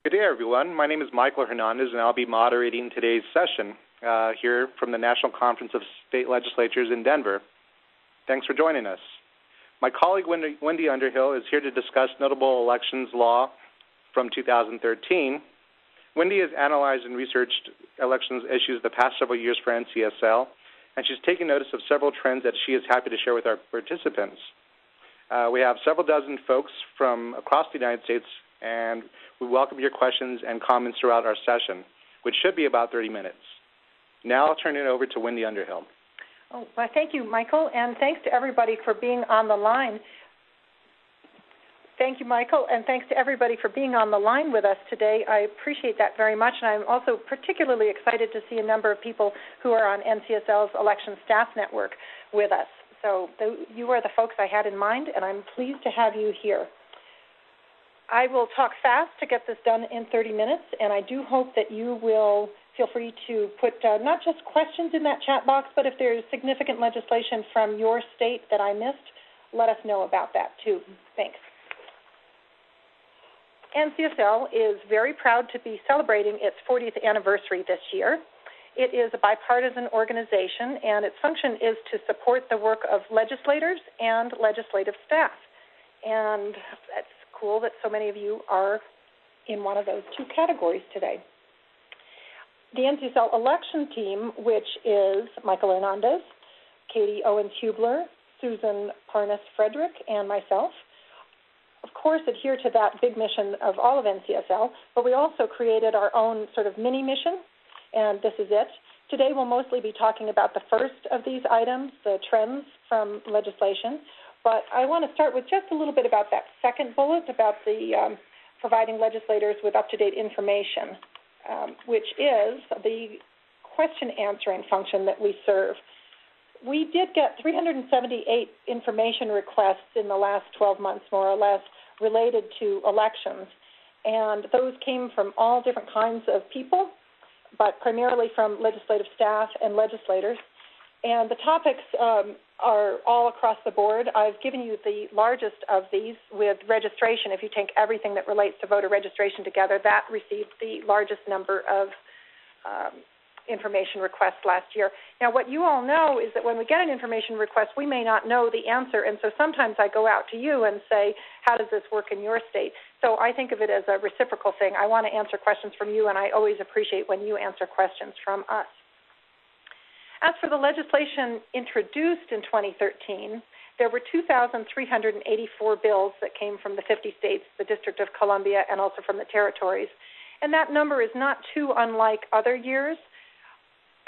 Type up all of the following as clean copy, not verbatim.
Good day, everyone. My name is Michael Hernandez, and I'll be moderating today's session here from the National Conference of State Legislatures in Denver. Thanks for joining us. My colleague, Wendy Underhill, is here to discuss notable elections law from 2013. Wendy has analyzed and researched elections issues the past several years for NCSL, and she's taken notice of several trends that she is happy to share with our participants. We have several dozen folks from across the United States, and we welcome your questions and comments throughout our session, which should be about 30 minutes. Now I'll turn it over to Wendy Underhill. Oh, well, thank you, Michael, and thanks to everybody for being on the line. Thank you, Michael, and thanks to everybody for being on the line with us today. I appreciate that very much, and I'm also particularly excited to see a number of people who are on NCSL's Election Staff Network with us. So you are the folks I had in mind, and I'm pleased to have you here. I will talk fast to get this done in 30 minutes, and I do hope that you will feel free to put not just questions in that chat box, but if there's significant legislation from your state that I missed, let us know about that too. Thanks. NCSL is very proud to be celebrating its 40th anniversary this year. It is a bipartisan organization, and its function is to support the work of legislators and legislative staff. And that's cool that so many of you are in one of those two categories today. The NCSL election team, which is Michael Hernandez, Katie Owens-Hubler, Susan Parnas-Frederick, and myself, of course, adhere to that big mission of all of NCSL, but we also created our own sort of mini mission, and this is it. Today we'll mostly be talking about the first of these items, the trends from legislation, but I want to start with just a little bit about that second bullet about the providing legislators with up-to-date information, which is the question answering function that we serve. We did get 378 information requests in the last 12 months, more or less, related to elections, and those came from all different kinds of people, but primarily from legislative staff and legislators. And the topics are all across the board. I've given you the largest of these with registration. If you take everything that relates to voter registration together, that received the largest number of information requests last year. Now, what you all know is that when we get an information request, we may not know the answer, and so sometimes I go out to you and say, how does this work in your state? So I think of it as a reciprocal thing. I want to answer questions from you, and I always appreciate when you answer questions from us. As for the legislation introduced in 2013, there were 2,384 bills that came from the 50 states, the District of Columbia, and also from the territories. And that number is not too unlike other years,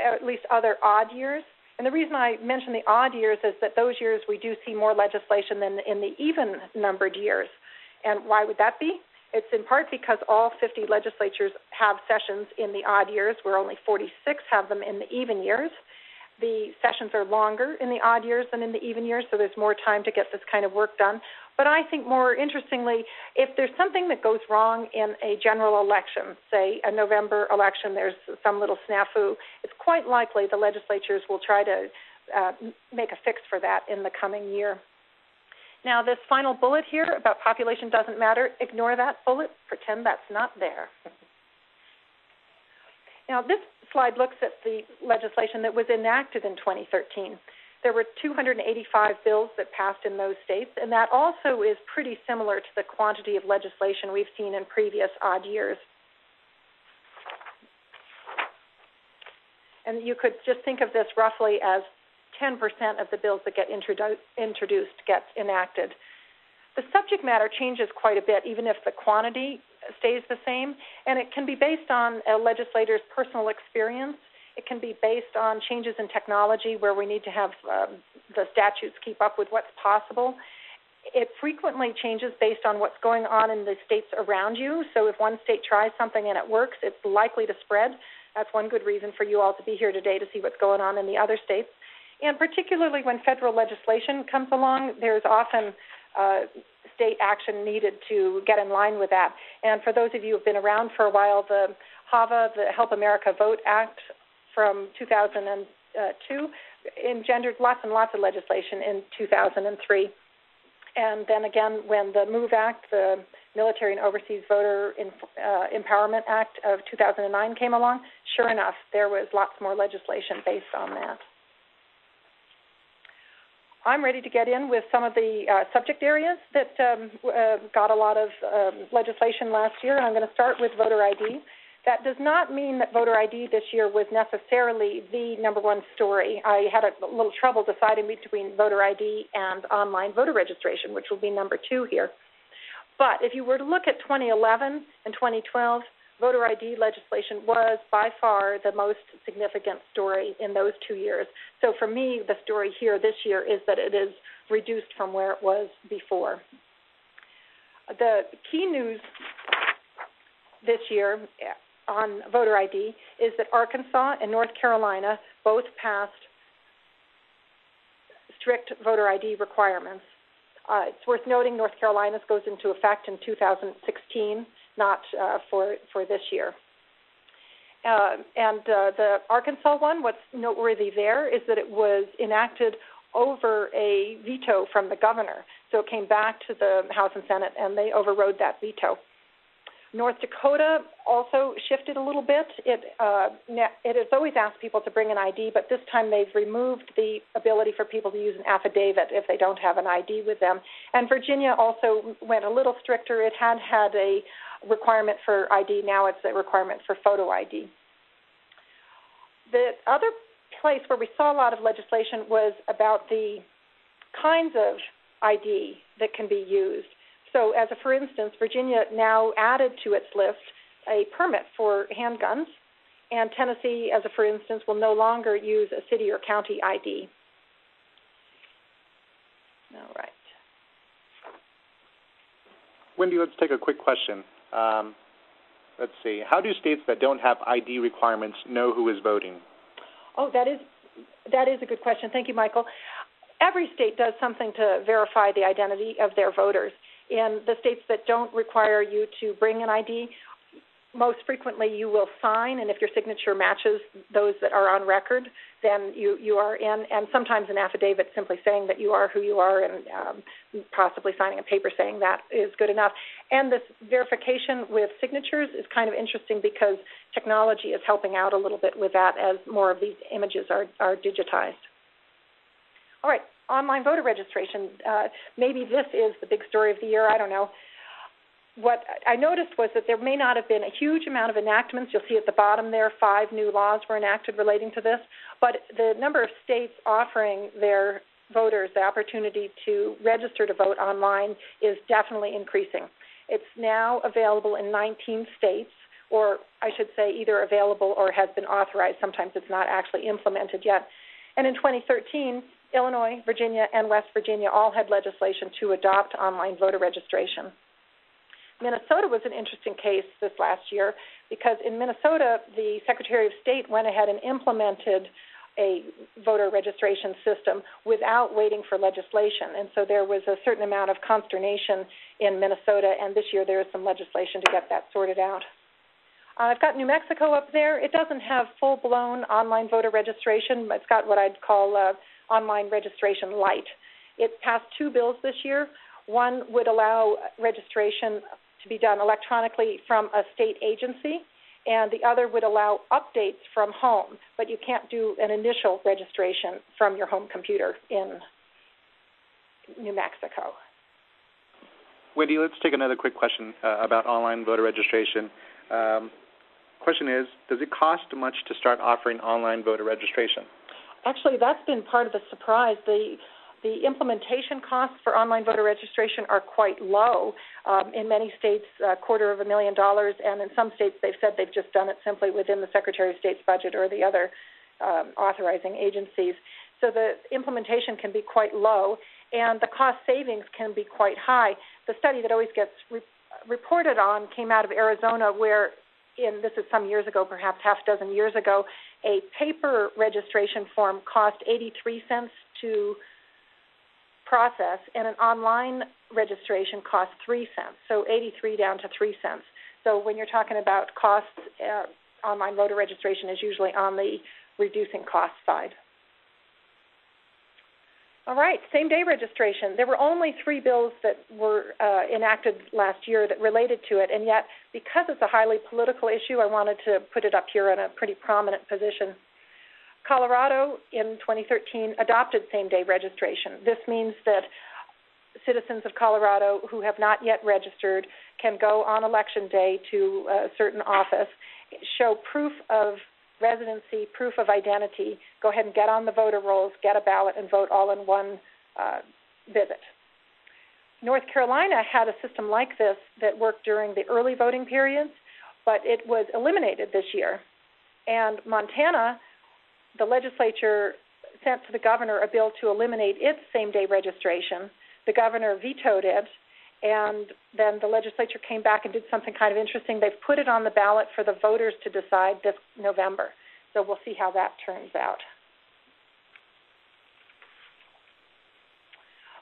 at least other odd years. And the reason I mention the odd years is that those years we do see more legislation than in the even-numbered years. And why would that be? It's in part because all 50 legislatures have sessions in the odd years, where only 46 have them in the even years. The sessions are longer in the odd years than in the even years, so there's more time to get this kind of work done. But I think more interestingly, if there's something that goes wrong in a general election, say a November election, there's some little snafu, it's quite likely the legislatures will try to make a fix for that in the coming year. Now, this final bullet here about population doesn't matter, ignore that bullet, pretend that's not there. Now, this slide looks at the legislation that was enacted in 2013. There were 285 bills that passed in those states, and that also is pretty similar to the quantity of legislation we've seen in previous odd years. And you could just think of this roughly as 10% of the bills that get introduced gets enacted. The subject matter changes quite a bit, even if the quantity stays the same, and it can be based on a legislator's personal experience. It can be based on changes in technology where we need to have the statutes keep up with what's possible. It frequently changes based on what's going on in the states around you. So if one state tries something and it works, it's likely to spread. That's one good reason for you all to be here today, to see what's going on in the other states. And particularly when federal legislation comes along, there's often state action needed to get in line with that. And for those of you who have been around for a while, the HAVA, the Help America Vote Act from 2002, engendered lots and lots of legislation in 2003. And then again, when the MOVE Act, the Military and Overseas Voter Empowerment Act of 2009 came along, sure enough, there was lots more legislation based on that. I'm ready to get in with some of the subject areas that got a lot of legislation last year, and I'm going to start with voter ID. That does not mean that voter ID this year was necessarily the number one story. I had a little trouble deciding between voter ID and online voter registration, which will be number two here. But if you were to look at 2011 and 2012, voter ID legislation was by far the most significant story in those 2 years. So for me, the story here this year is that it is reduced from where it was before. The key news this year on voter ID is that Arkansas and North Carolina both passed strict voter ID requirements. It's worth noting North Carolina's goes into effect in 2016, not for this year. The Arkansas one, what's noteworthy there is that it was enacted over a veto from the governor. So it came back to the House and Senate, and they overrode that veto. North Dakota also shifted a little bit. It has always asked people to bring an ID, but this time they've removed the ability for people to use an affidavit if they don't have an ID with them. And Virginia also went a little stricter. It had a requirement for ID. Now it's a requirement for photo ID. The other place where we saw a lot of legislation was about the kinds of ID that can be used. So as for instance, Virginia now added to its list a permit for handguns, and Tennessee, as for instance, will no longer use a city or county ID. All right. Wendy, let's take a quick question. Let's see. How do states that don't have ID requirements know who is voting? Oh, that is a good question. Thank you, Michael. Every state does something to verify the identity of their voters. In the states that don't require you to bring an ID, most frequently you will sign, and if your signature matches those that are on record, then you are in, and sometimes an affidavit simply saying that you are who you are and possibly signing a paper saying that is good enough. And this verification with signatures is kind of interesting because technology is helping out a little bit with that as more of these images are digitized. All right. Online voter registration, maybe this is the big story of the year, I don't know. What I noticed was that there may not have been a huge amount of enactments. You'll see at the bottom there 5 new laws were enacted relating to this, but the number of states offering their voters the opportunity to register to vote online is definitely increasing. It's now available in 19 states, or I should say either available or has been authorized. Sometimes it's not actually implemented yet. And in 2013, Illinois, Virginia, and West Virginia all had legislation to adopt online voter registration. Minnesota was an interesting case this last year because in Minnesota, the Secretary of State went ahead and implemented a voter registration system without waiting for legislation. And so there was a certain amount of consternation in Minnesota, and this year there is some legislation to get that sorted out. I've got New Mexico up there. It doesn't have full-blown online voter registration. It's got what I'd call online registration light. It passed 2 bills this year. One would allow registration to be done electronically from a state agency, and the other would allow updates from home, but you can't do an initial registration from your home computer in New Mexico. Wendy, let's take another quick question about online voter registration. Question is, does it cost much to start offering online voter registration? Actually, that's been part of the surprise. The implementation costs for online voter registration are quite low. In many states, $250,000, and in some states they've said they've just done it simply within the Secretary of State's budget or the other authorizing agencies. So the implementation can be quite low, and the cost savings can be quite high. The study that always gets reported on came out of Arizona, where this is some years ago, perhaps half a dozen years ago, a paper registration form cost 83 cents to process, and an online registration cost 3 cents, so 83 down to 3 cents. So when you're talking about costs, online voter registration is usually on the reducing cost side. All right, same-day registration. There were only 3 bills that were enacted last year that related to it, and yet because it's a highly political issue, I wanted to put it up here in a pretty prominent position. Colorado in 2013 adopted same-day registration. This means that citizens of Colorado who have not yet registered can go on election day to a certain office, show proof of residency, proof of identity, go ahead and get on the voter rolls, get a ballot, and vote all in one visit. North Carolina had a system like this that worked during the early voting periods, but it was eliminated this year. And Montana, the legislature sent to the governor a bill to eliminate its same-day registration. The governor vetoed it, and then the legislature came back and did something kind of interesting. They've put it on the ballot for the voters to decide this November. So we'll see how that turns out.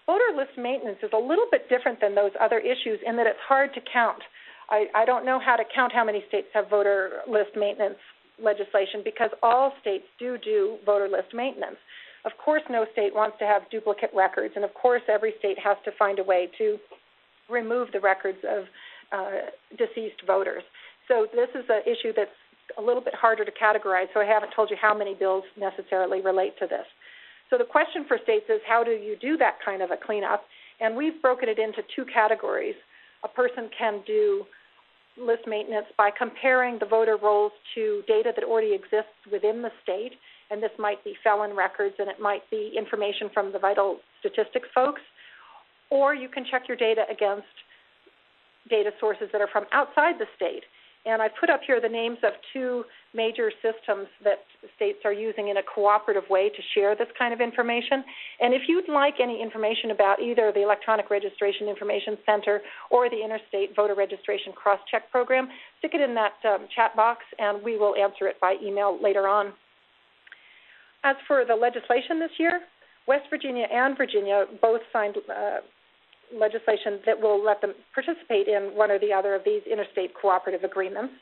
Voter list maintenance is a little bit different than those other issues in that it's hard to count. I don't know how to count how many states have voter list maintenance legislation because all states do voter list maintenance. Of course, no state wants to have duplicate records, and of course, every state has to find a way to remove the records of deceased voters. So this is an issue that's a little bit harder to categorize, so I haven't told you how many bills necessarily relate to this. So the question for states is, how do you do that kind of a cleanup? And we've broken it into 2 categories. A person can do list maintenance by comparing the voter rolls to data that already exists within the state, and this might be felon records, and it might be information from the vital statistics folks, or you can check your data against data sources that are from outside the state. And I put up here the names of 2 major systems that states are using in a cooperative way to share this kind of information. And if you'd like any information about either the Electronic Registration Information Center or the Interstate Voter Registration Cross-Check Program, stick it in that chat box, and we will answer it by email later on. As for the legislation this year, West Virginia and Virginia both signed legislation that will let them participate in one or the other of these interstate cooperative agreements.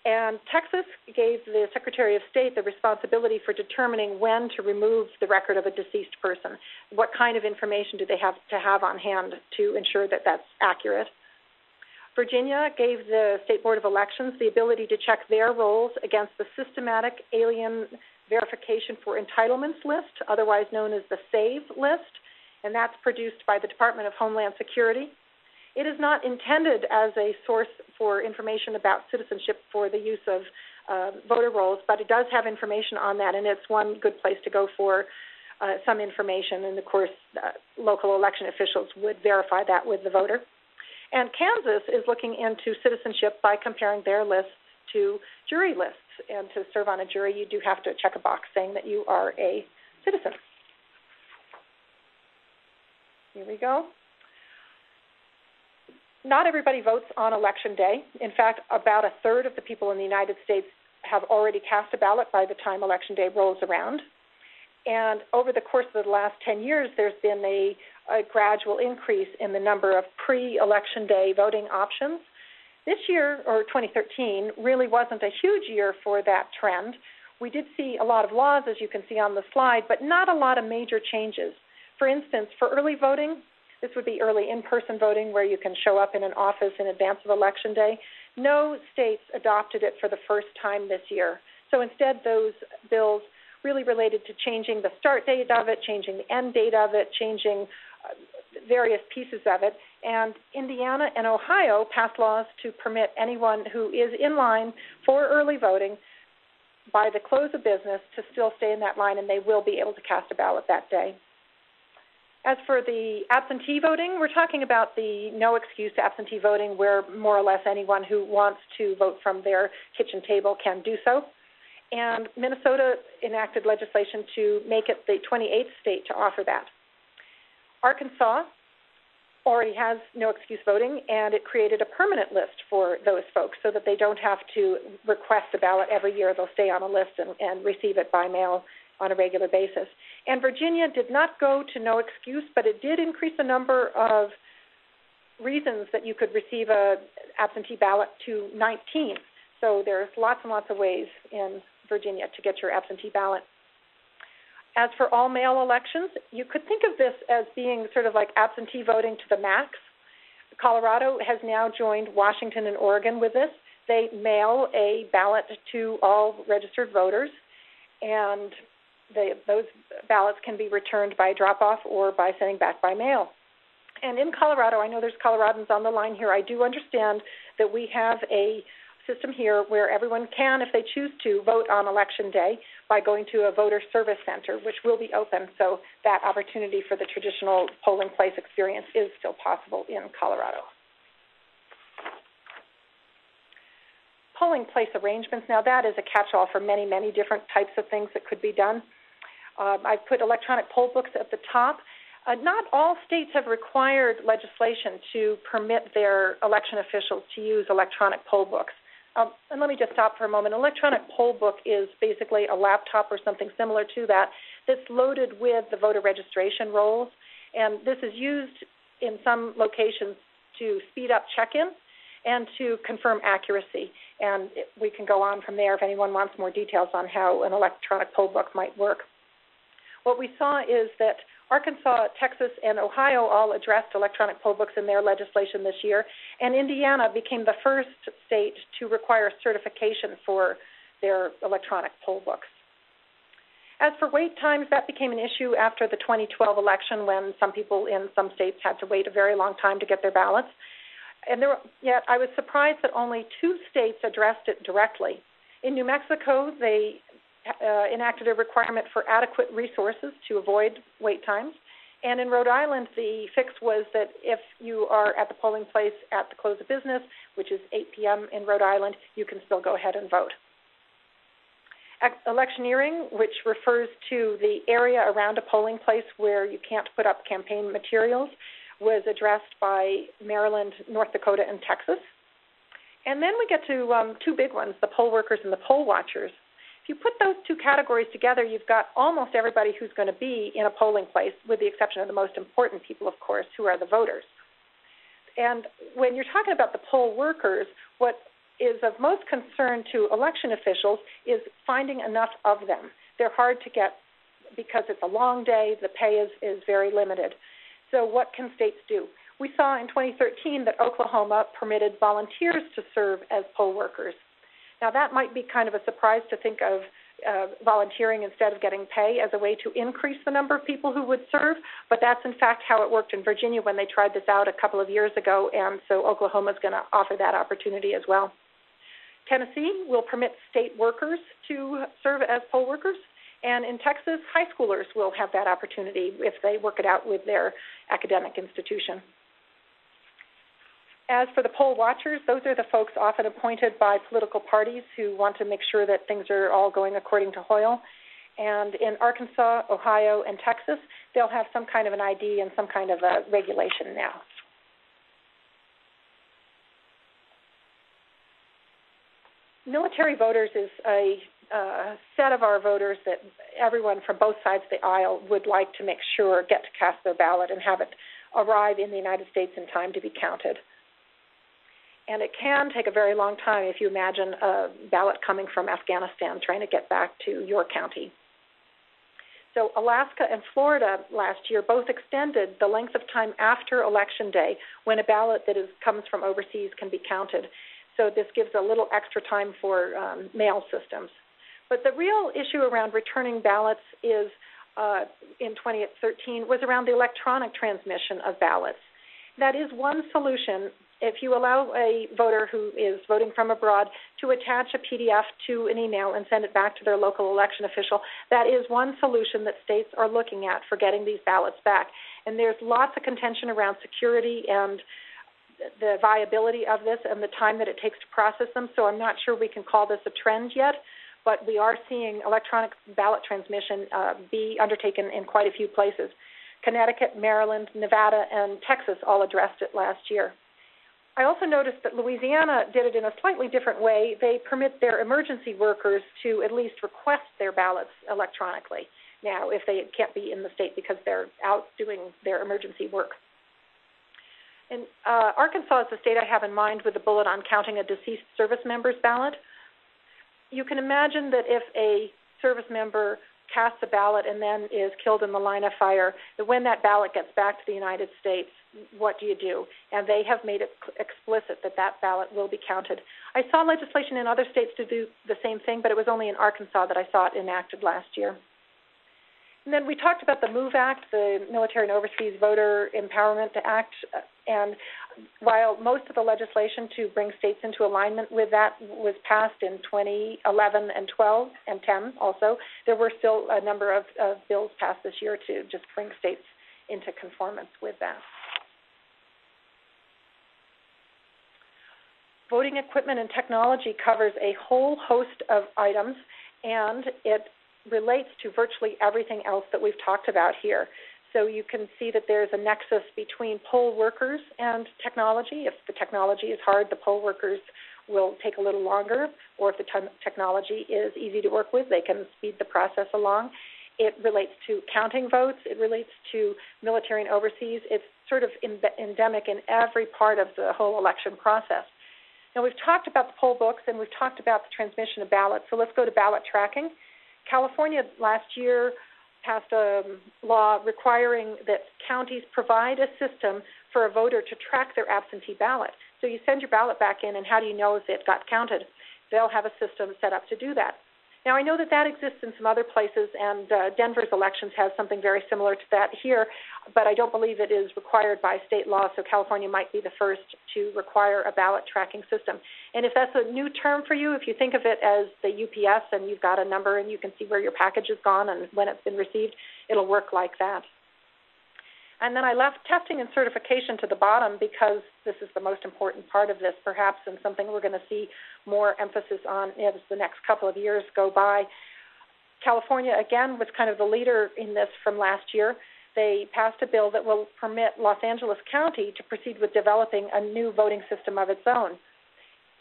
And Texas gave the Secretary of State the responsibility for determining when to remove the record of a deceased person. What kind of information do they have to have on hand to ensure that that's accurate? Virginia gave the State Board of Elections the ability to check their rolls against the Systematic Alien Verification for Entitlements list, otherwise known as the SAVE list, and that's produced by the Department of Homeland Security. It is not intended as a source for information about citizenship for the use of voter rolls, but it does have information on that, and it's one good place to go for some information, and of course local election officials would verify that with the voter. And Kansas is looking into citizenship by comparing their lists to jury lists, and to serve on a jury you do have to check a box saying that you are a citizen. Here we go. Not everybody votes on Election Day. In fact, about 1/3 of the people in the United States have already cast a ballot by the time Election Day rolls around. And over the course of the last 10 years, there's been a gradual increase in the number of pre-Election Day voting options. This year, or 2013, really wasn't a huge year for that trend. We did see a lot of laws, as you can see on the slide, but not a lot of major changes. For instance, for early voting, this would be early in-person voting where you can show up in an office in advance of Election Day. No states adopted it for the first time this year. So instead, those bills really related to changing the start date of it, changing the end date of it, changing various pieces of it. And Indiana and Ohio passed laws to permit anyone who is in line for early voting by the close of business to still stay in that line, and they will be able to cast a ballot that day. As for the absentee voting, we're talking about the no-excuse absentee voting where more or less anyone who wants to vote from their kitchen table can do so. And Minnesota enacted legislation to make it the 28th state to offer that. Arkansas already has no-excuse voting, and it created a permanent list for those folks so that they don't have to request a ballot every year. They'll stay on a list and receive it by mail on a regular basis. And Virginia did not go to no excuse, but it did increase the number of reasons that you could receive an absentee ballot to 19. So there's lots and lots of ways in Virginia to get your absentee ballot. As for all mail elections, you could think of this as being sort of like absentee voting to the max. Colorado has now joined Washington and Oregon with this. They mail a ballot to all registered voters, and those ballots can be returned by drop-off or by sending back by mail. And in Colorado, I know there's Coloradans on the line here, I do understand that we have a system here where everyone can, if they choose to, vote on Election Day by going to a voter service center, which will be open. So that opportunity for the traditional polling place experience is still possible in Colorado. Polling place arrangements, now that is a catch-all for many, many different types of things that could be done. I've put electronic poll books at the top. Not all states have required legislation to permit their election officials to use electronic poll books. And let me just stop for a moment. An electronic poll book is basically a laptop or something similar to that that's loaded with the voter registration rolls. And this is used in some locations to speed up check-in and to confirm accuracy. And we can go on from there if anyone wants more details on how an electronic poll book might work. What we saw is that Arkansas, Texas, and Ohio all addressed electronic poll books in their legislation this year, and Indiana became the first state to require certification for their electronic poll books. As for wait times, that became an issue after the 2012 election when some people in some states had to wait a very long time to get their ballots. And yet I was surprised that only 2 states addressed it directly. In New Mexico, they enacted a requirement for adequate resources to avoid wait times. And in Rhode Island, the fix was that if you are at the polling place at the close of business, which is 8 p.m. in Rhode Island, you can still go ahead and vote. Electioneering, which refers to the area around a polling place where you can't put up campaign materials, was addressed by Maryland, North Dakota, and Texas. And then we get to 2 big ones, the poll workers and the poll watchers. If you put those 2 categories together, you've got almost everybody who's going to be in a polling place, with the exception of the most important people, of course, who are the voters. And when you're talking about the poll workers, what is of most concern to election officials is finding enough of them. They're hard to get because it's a long day, the pay is very limited. So what can states do? We saw in 2013 that Oklahoma permitted volunteers to serve as poll workers. Now, that might be kind of a surprise to think of volunteering instead of getting pay as a way to increase the number of people who would serve, but that's in fact how it worked in Virginia when they tried this out a couple of years ago, and so Oklahoma is going to offer that opportunity as well. Tennessee will permit state workers to serve as poll workers, and in Texas, high schoolers will have that opportunity if they work it out with their academic institution. As for the poll watchers, those are the folks often appointed by political parties who want to make sure that things are all going according to Hoyle. And in Arkansas, Ohio, and Texas, they'll have some kind of an ID and some kind of a regulation now. Military voters is a set of our voters that everyone from both sides of the aisle would like to make sure get to cast their ballot and have it arrive in the United States in time to be counted. And it can take a very long time if you imagine a ballot coming from Afghanistan trying to get back to your county. So Alaska and Florida last year both extended the length of time after Election Day when a ballot that comes from overseas can be counted. So this gives a little extra time for mail systems. But the real issue around returning ballots is, in 2013, was around the electronic transmission of ballots. That is one solution. If you allow a voter who is voting from abroad to attach a PDF to an email and send it back to their local election official, that is one solution that states are looking at for getting these ballots back. And there's lots of contention around security and the viability of this and the time that it takes to process them, so I'm not sure we can call this a trend yet, but we are seeing electronic ballot transmission be undertaken in quite a few places. Connecticut, Maryland, Nevada, and Texas all addressed it last year. I also noticed that Louisiana did it in a slightly different way. They permit their emergency workers to at least request their ballots electronically now if they can't be in the state because they're out doing their emergency work. And Arkansas is the state I have in mind with the bullet on counting a deceased service member's ballot. You can imagine that if a service member casts a ballot and then is killed in the line of fire, that when that ballot gets back to the United States, what do you do? And they have made it explicit that that ballot will be counted. I saw legislation in other states to do the same thing, but it was only in Arkansas that I saw it enacted last year. And then we talked about the MOVE Act, the Military and Overseas Voter Empowerment Act, and while most of the legislation to bring states into alignment with that was passed in 2011 and 12 and 10 also, there were still a number of bills passed this year to just bring states into conformance with that. Voting equipment and technology covers a whole host of items, and it relates to virtually everything else that we've talked about here. So you can see that there's a nexus between poll workers and technology. If the technology is hard, the poll workers will take a little longer, or if the technology is easy to work with, they can speed the process along. It relates to counting votes. It relates to military and overseas. It's sort of endemic in every part of the whole election process. Now, we've talked about the poll books and we've talked about the transmission of ballots, so let's go to ballot tracking. California last year passed a law requiring that counties provide a system for a voter to track their absentee ballot. So you send your ballot back in, and how do you know if it got counted? They'll have a system set up to do that. Now, I know that that exists in some other places, and Denver's elections have something very similar to that here, but I don't believe it is required by state law, so California might be the first to require a ballot tracking system. And if that's a new term for you, if you think of it as the UPS and you've got a number and you can see where your package has gone and when it's been received, it'll work like that. And then I left testing and certification to the bottom because this is the most important part of this, perhaps, and something we're going to see more emphasis on as the next couple of years go by. California, again, was kind of the leader in this from last year. They passed a bill that will permit Los Angeles County to proceed with developing a new voting system of its own.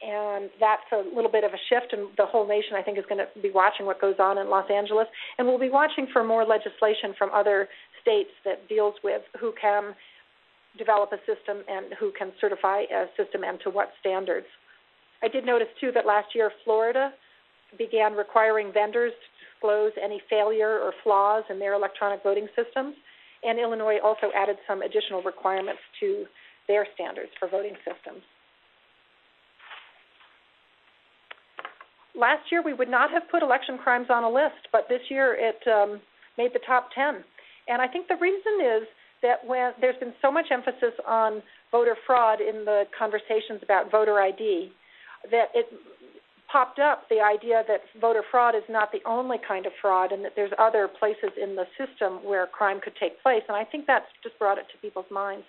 And that's a little bit of a shift, and the whole nation, I think, is going to be watching what goes on in Los Angeles. And we'll be watching for more legislation from other states that deals with who can develop a system and who can certify a system and to what standards. I did notice, too, that last year Florida began requiring vendors to disclose any failure or flaws in their electronic voting systems, and Illinois also added some additional requirements to their standards for voting systems. Last year, we would not have put election crimes on a list, but this year it made the top 10. And I think the reason is that when there's been so much emphasis on voter fraud in the conversations about voter ID, that it popped up the idea that voter fraud is not the only kind of fraud and that there's other places in the system where crime could take place. And I think that's just brought it to people's minds.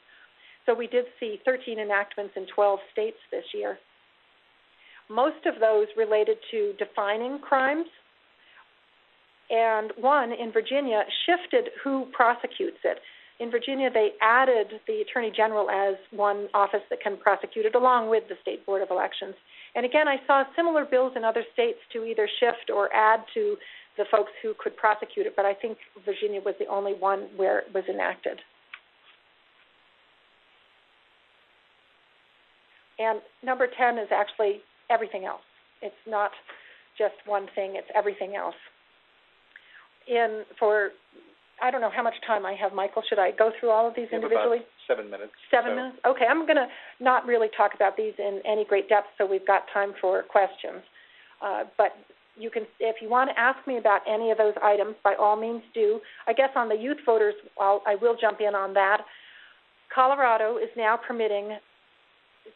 So we did see 13 enactments in 12 states this year. Most of those related to defining crimes, and one in Virginia shifted who prosecutes it. In Virginia, they added the Attorney General as one office that can prosecute it along with the State Board of Elections. And again, I saw similar bills in other states to either shift or add to the folks who could prosecute it, but I think Virginia was the only one where it was enacted. And number 10 is actually everything else. It's not just one thing, it's everything else. I don't know how much time I have, Michael. Should I go through all of these individually? About 7 minutes. 7 minutes? Okay, I'm going to not really talk about these in any great depth, so we've got time for questions. But you can, if you want to ask me about any of those items, by all means do. I guess on the youth voters, I will jump in on that. Colorado is now permitting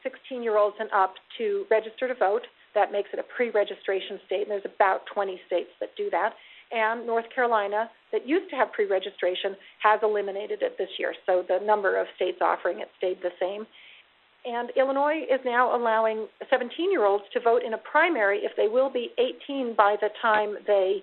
16-year-olds and up to register to vote. That makes it a pre-registration state, and there's about 20 states that do that. And North Carolina, that used to have pre-registration, has eliminated it this year. So the number of states offering it stayed the same. And Illinois is now allowing 17-year-olds to vote in a primary if they will be 18 by the time the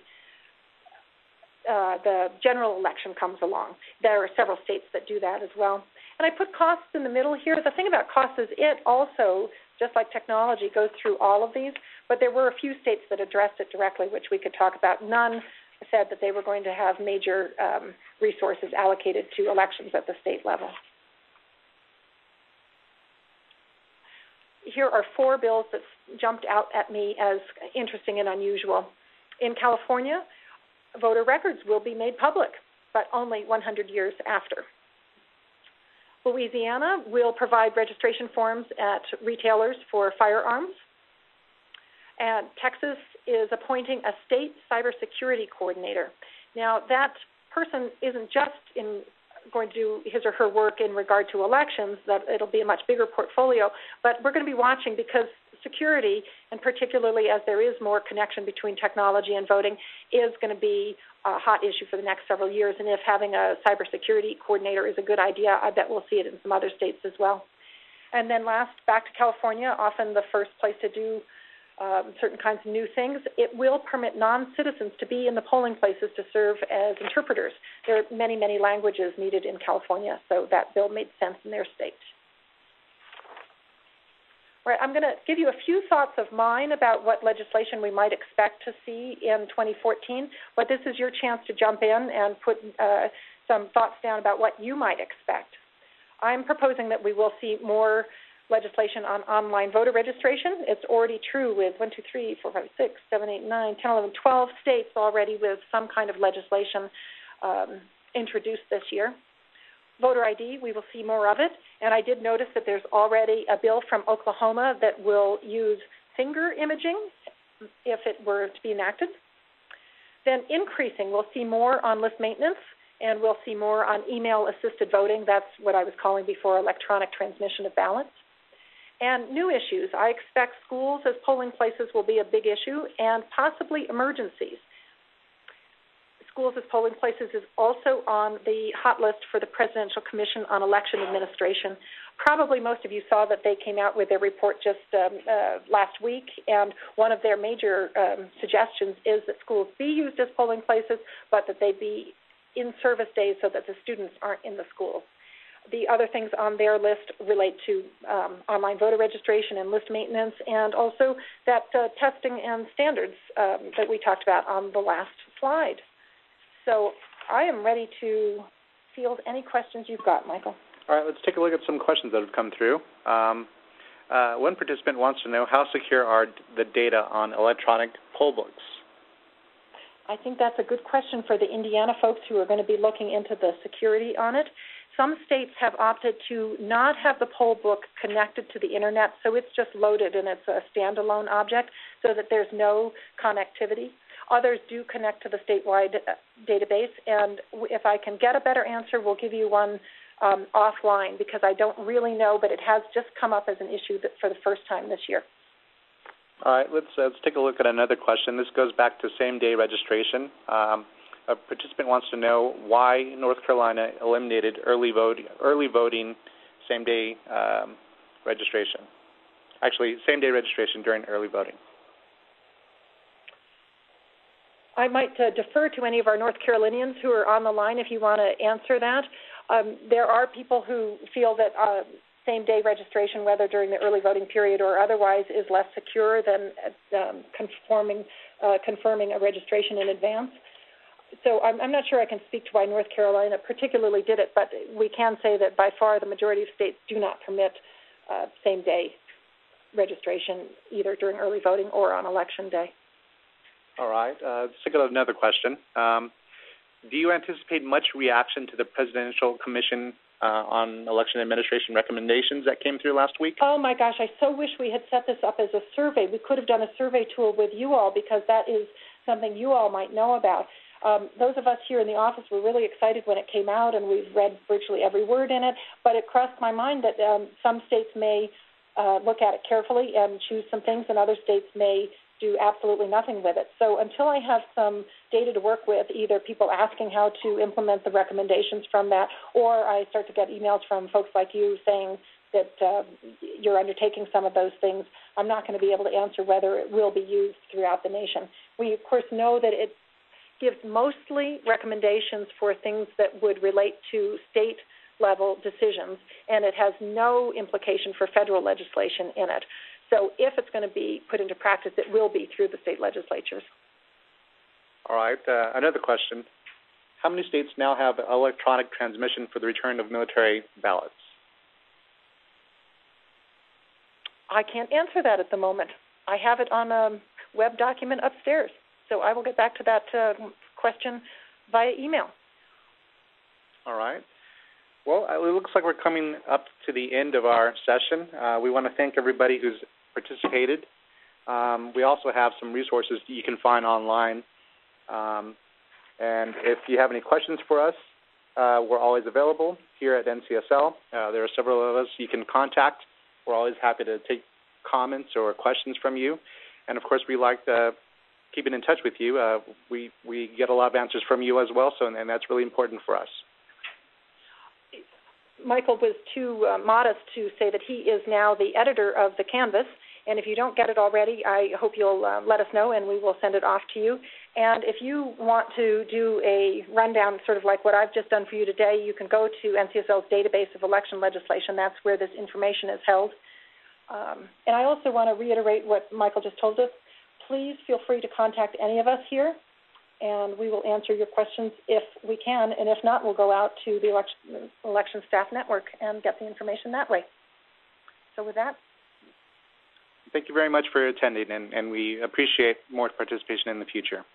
general election comes along. There are several states that do that as well. And I put costs in the middle here. The thing about costs is it also, just like technology, goes through all of these, but there were a few states that addressed it directly, which we could talk about. None said that they were going to have major resources allocated to elections at the state level. Here are 4 bills that jumped out at me as interesting and unusual. In California, voter records will be made public, but only 100 years after. Louisiana will provide registration forms at retailers for firearms. And Texas is appointing a state cybersecurity coordinator. Now, that person isn't just going to do his or her work in regard to elections, that it'll be a much bigger portfolio, but we're going to be watching because security, and particularly as there is more connection between technology and voting, is going to be a hot issue for the next several years. And if having a cybersecurity coordinator is a good idea, I bet we'll see it in some other states as well. And then last, back to California, often the first place to do certain kinds of new things. It will permit non-citizens to be in the polling places to serve as interpreters. There are many, many languages needed in California, so that bill made sense in their state. All right, I'm going to give you a few thoughts of mine about what legislation we might expect to see in 2014, but this is your chance to jump in and put some thoughts down about what you might expect. I'm proposing that we will see more legislation on online voter registration. It's already true with 1, 2, 3, 4, 5, 6, 7, 8, 9, 10, 11, 12 states already with some kind of legislation introduced this year. Voter ID, we will see more of it. And I did notice that there's already a bill from Oklahoma that will use finger imaging if it were to be enacted. Then increasing, we'll see more on list maintenance, and we'll see more on email-assisted voting. That's what I was calling before electronic transmission of ballots. And new issues. I expect schools as polling places will be a big issue, and possibly emergencies. Schools as polling places is also on the hot list for the Presidential Commission on Election Administration. Probably most of you saw that they came out with their report just last week, and one of their major suggestions is that schools be used as polling places, but that they be in service days so that the students aren't in the school. The other things on their list relate to online voter registration and list maintenance, and also that testing and standards that we talked about on the last slide. So I am ready to field any questions you've got, Michael. All right, let's take a look at some questions that have come through. One participant wants to know how secure are the data on electronic poll books? I think that's a good question for the Indiana folks who are going to be looking into the security on it. Some states have opted to not have the poll book connected to the Internet, so it's just loaded and it's a standalone object so that there's no connectivity. Others do connect to the statewide database, and if I can get a better answer, we'll give you one offline because I don't really know, but it has just come up as an issue for the first time this year. All right, let's take a look at another question. This goes back to same-day registration. A participant wants to know why North Carolina eliminated early voting same-day registration. Actually, same-day registration during early voting. I might defer to any of our North Carolinians who are on the line if you want to answer that. There are people who feel that same-day registration, whether during the early voting period or otherwise, is less secure than confirming a registration in advance. So I'm not sure I can speak to why North Carolina particularly did it, but we can say that by far the majority of states do not permit same-day registration either during early voting or on Election Day. All right. Let's take another question. Do you anticipate much reaction to the Presidential Commission on Election Administration recommendations that came through last week? Oh, my gosh. I so wish we had set this up as a survey. We could have done a survey tool with you all because that is something you all might know about. Those of us here in the office were really excited when it came out, and we've read virtually every word in it, but it crossed my mind that some states may look at it carefully and choose some things, and other states may do absolutely nothing with it. So until I have some data to work with, either people asking how to implement the recommendations from that, or I start to get emails from folks like you saying that you're undertaking some of those things, I'm not going to be able to answer whether it will be used throughout the nation. We, of course, know that it gives mostly recommendations for things that would relate to state-level decisions, and it has no implication for federal legislation in it. So if it's going to be put into practice, it will be through the state legislatures. All right. Another question. How many states now have electronic transmission for the return of military ballots? I can't answer that at the moment. I have it on a web document upstairs, so I will get back to that question via email. All right. Well, it looks like we're coming up to the end of our session. We want to thank everybody who's participated. We also have some resources you can find online. And if you have any questions for us, we're always available here at NCSL. There are several of us you can contact. We're always happy to take comments or questions from you. And, of course, we like keeping in touch with you. We get a lot of answers from you as well, and that's really important for us. Michael was too modest to say that he is now the editor of the Canvas. And if you don't get it already, I hope you'll let us know, and we will send it off to you. And if you want to do a rundown, sort of like what I've just done for you today, you can go to NCSL's database of election legislation. That's where this information is held. And I also want to reiterate what Michael just told us. Please feel free to contact any of us here, and we will answer your questions if we can. And if not, we'll go out to the election staff network and get the information that way. So with that. Thank you very much for attending, and we appreciate more participation in the future.